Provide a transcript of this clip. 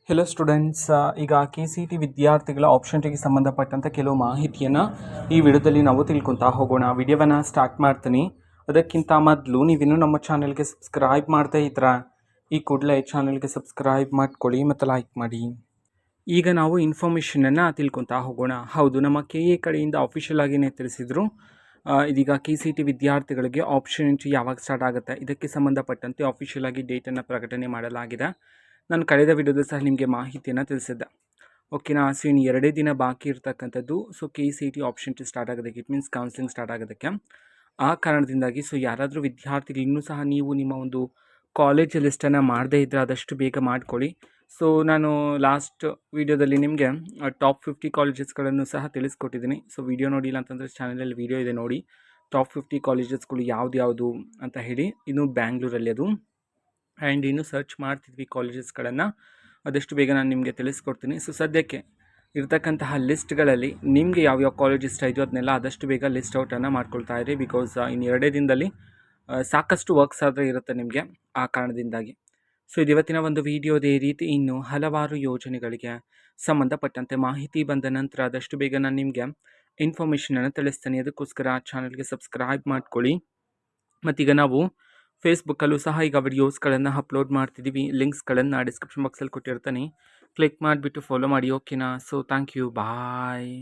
Hello students, ಈಗ KCET ವಿದ್ಯಾರ್ಥಿಗಳ ಆಪ್ಷನ್ಗೆ ಸಂಬಂಧಪಟ್ಟಂಥ ಕೆಲವು ಮಾಹಿತಿಯನ್ನು ಈ ವಿಡಿಯೋದಲ್ಲಿ ನಾವು ತಿಳ್ಕೊತಾ ಹೋಗೋಣ. ವಿಡಿಯೋವನ್ನು ಸ್ಟಾರ್ಟ್ ಮಾಡ್ತೀನಿ. ಅದಕ್ಕಿಂತ ಮೊದಲು ನೀವಿನ್ನೂ ನಮ್ಮ ಚಾನಲ್ಗೆ ಸಬ್ಸ್ಕ್ರೈಬ್ ಮಾಡ್ತಾ ಇದ್ದೀರಾ, ಈ ಕೂಡಲೇ ಚಾನಲ್ಗೆ ಸಬ್ಸ್ಕ್ರೈಬ್ ಮಾಡ್ಕೊಳ್ಳಿ ಮತ್ತು ಲೈಕ್ ಮಾಡಿ. ಈಗ ನಾವು ಇನ್ಫಾರ್ಮೇಷನನ್ನು ತಿಳ್ಕೊತಾ ಹೋಗೋಣ. ಹೌದು, ನಮ್ಮ KA ಕಡೆಯಿಂದ ಅಫಿಷಿಯಲ್ ಆಗಿಯೇ ತಿಳಿಸಿದರು. ಇದೀಗ KCET ವಿದ್ಯಾರ್ಥಿಗಳಿಗೆ ಆಪ್ಷನ್ ಎಂಟ್ರಿ ಯಾವಾಗ ಸ್ಟಾರ್ಟ್ ಆಗುತ್ತೆ, ಇದಕ್ಕೆ ಸಂಬಂಧಪಟ್ಟಂತೆ ಅಫಿಷಿಯಲ್ ಆಗಿ ಡೇಟನ್ನು ಪ್ರಕಟಣೆ ಮಾಡಲಾಗಿದೆ. ನಾನು ಕಳೆದ ವಿಡಿಯೋದಲ್ಲಿ ಸಹ ನಿಮಗೆ ಮಾಹಿತಿಯನ್ನು ತಿಳಿಸಿದ್ದೆ. ಓಕೆನಾ. ಸೊ ಇನ್ನು 2 ದಿನ ಬಾಕಿ ಇರ್ತಕ್ಕಂಥದ್ದು. So KCET option entry start ಆಗೋದಕ್ಕೆ, ಇಟ್ ಮೀನ್ಸ್ ಕೌನ್ಸಿಲಿಂಗ್ ಸ್ಟಾರ್ಟ್ ಆಗೋದಕ್ಕೆ. ಆ ಕಾರಣದಿಂದಾಗಿ ಸೊ ಯಾರಾದರೂ ವಿದ್ಯಾರ್ಥಿಗಳು ಇನ್ನೂ ಸಹ ನೀವು ನಿಮ್ಮ ಒಂದು ಕಾಲೇಜ್ ಲಿಸ್ಟನ್ನು ಮಾಡದೇ ಇದ್ದರೆ ಆದಷ್ಟು ಬೇಗ ಮಾಡ್ಕೊಳ್ಳಿ. ಸೊ ನಾನು ಲಾಸ್ಟ್ ವೀಡಿಯೋದಲ್ಲಿ ನಿಮಗೆ ಟಾಪ್ 50 ಕಾಲೇಜಸ್ಗಳನ್ನು ಸಹ ತಿಳಿಸ್ಕೊಟ್ಟಿದ್ದೀನಿ. ಸೊ ವಿಡಿಯೋ ನೋಡಿಲ್ಲ ಅಂತಂದರೆ ಚಾನಲಲ್ಲಿ ವಿಡಿಯೋ ಇದೆ, ನೋಡಿ. ಟಾಪ್ 50 ಕಾಲೇಜಸ್ಗಳು ಯಾವುದು ಅಂತ ಹೇಳಿ. ಇನ್ನು ಬ್ಯಾಂಗ್ಳೂರಲ್ಲಿ ಅದು. ಆ್ಯಂಡ್ ಇನ್ನು ಸರ್ಚ್ ಮಾಡ್ತಿದ್ವಿ ಕಾಲೇಜಸ್ಗಳನ್ನು, ಆದಷ್ಟು ಬೇಗ ನಾನು ನಿಮಗೆ ತಿಳಿಸ್ಕೊಡ್ತೀನಿ. ಸೊ ಸದ್ಯಕ್ಕೆ ಇರ್ತಕ್ಕಂತಹ ಲಿಸ್ಟ್ಗಳಲ್ಲಿ ನಿಮಗೆ ಯಾವ್ಯಾವ ಕಾಲೇಜ್ ಇಷ್ಟ ಇದೆಯೋ ಅದನ್ನೆಲ್ಲ ಆದಷ್ಟು ಬೇಗ ಲಿಸ್ಟ್ ಔಟನ್ನು ಮಾಡ್ಕೊಳ್ತಾ ಇರಿ. ಬಿಕಾಸ್ ಇನ್ನು 2 ದಿನದಲ್ಲಿ ಸಾಕಷ್ಟು ವರ್ಕ್ಸ್ ಆದರೆ ಇರುತ್ತೆ ನಿಮಗೆ, ಆ ಕಾರಣದಿಂದಾಗಿ. ಸೊ ಇದು ಇವತ್ತಿನ ಒಂದು ವಿಡಿಯೋ. ಇದೇ ರೀತಿ ಇನ್ನು ಹಲವಾರು ಯೋಜನೆಗಳಿಗೆ ಸಂಬಂಧಪಟ್ಟಂತೆ ಮಾಹಿತಿ ಬಂದ ನಂತರ ಆದಷ್ಟು ಬೇಗ ನಾನು ನಿಮಗೆ ಇನ್ಫಾರ್ಮೇಷನನ್ನು ತಿಳಿಸ್ತೀನಿ. ಅದಕ್ಕೋಸ್ಕರ ಚಾನಲ್ಗೆ ಸಬ್ಸ್ಕ್ರೈಬ್ ಮಾಡ್ಕೊಳ್ಳಿ. ಮತ್ತೀಗ ನಾವು ಫೇಸ್ಬುಕ್ಕಲ್ಲೂ ಸಹ ಈಗ ವಿಡಿಯೋಸ್ಗಳನ್ನು ಅಪ್ಲೋಡ್ ಮಾಡ್ತಿದ್ದೀವಿ. ಲಿಂಕ್ಸ್ಗಳನ್ನು ಡಿಸ್ಕ್ರಿಪ್ಷನ್ ಬಾಕ್ಸಲ್ಲಿ ಕೊಟ್ಟಿರ್ತೀನಿ, ಕ್ಲಿಕ್ ಮಾಡಿಬಿಟ್ಟು ಫಾಲೋ ಮಾಡಿ. ಓಕೆನಾ. So thank you, bye.